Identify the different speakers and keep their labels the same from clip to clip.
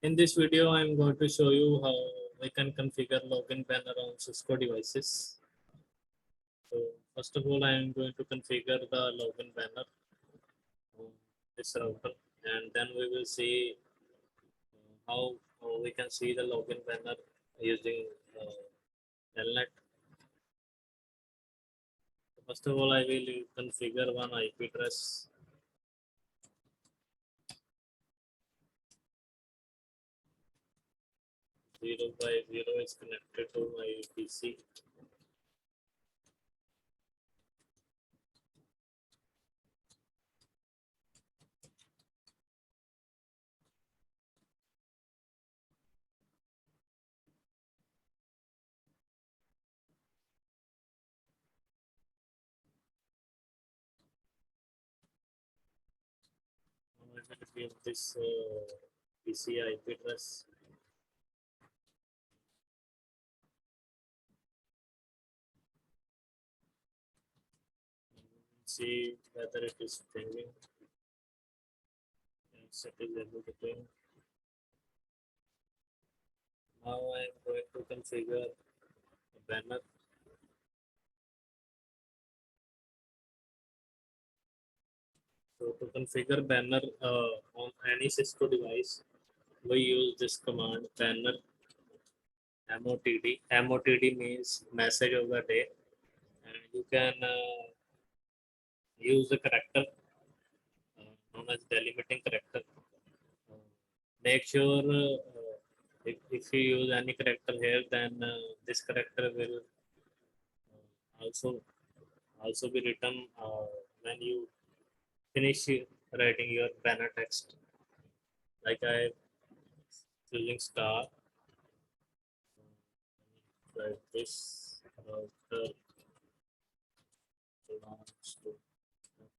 Speaker 1: In this video, I'm going to show you how we can configure login banner on Cisco devices. So first of all, I'm going to configure the login banner on this router, and then we will see how we can see the login banner using telnet. First of all, I will configure one IP address. Zero by zero is connected to my PC. I will give this PC IP address. See whether it is pinging. Yes, it is able to ping. Now I am going to configure a banner. So to configure banner on any Cisco device, we use this command banner MOTD. MOTD means message of the day, and you can use the character known as delimiting character. Make sure if you use any character here, then this character will also be written when you finish writing your banner text. Like I using star, like this router belongs to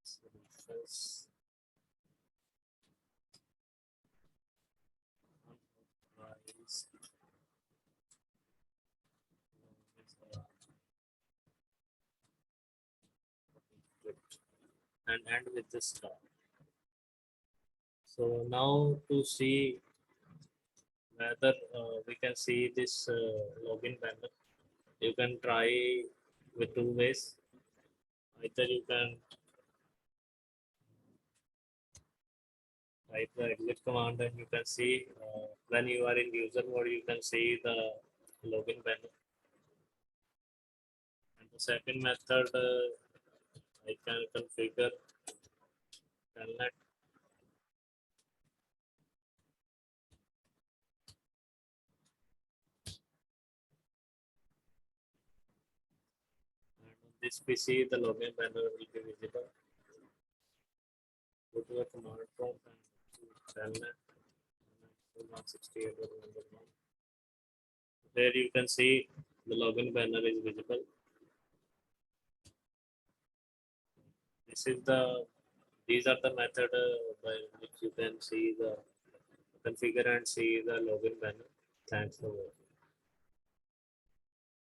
Speaker 1: solutions unauthorized and end with the star. So now to see whether we can see this login banner, you can try with two ways. Either you can type the exit command and you can see when you are in user mode, you can see the login banner. And the second method, I can configure telnet. And on this PC, the login banner will be visible. Go to the command prompt and choose telnet. 168.1.1. There you can see the login banner is visible. These are the method by which you can see the configure and see the login banner. Thanks for watching.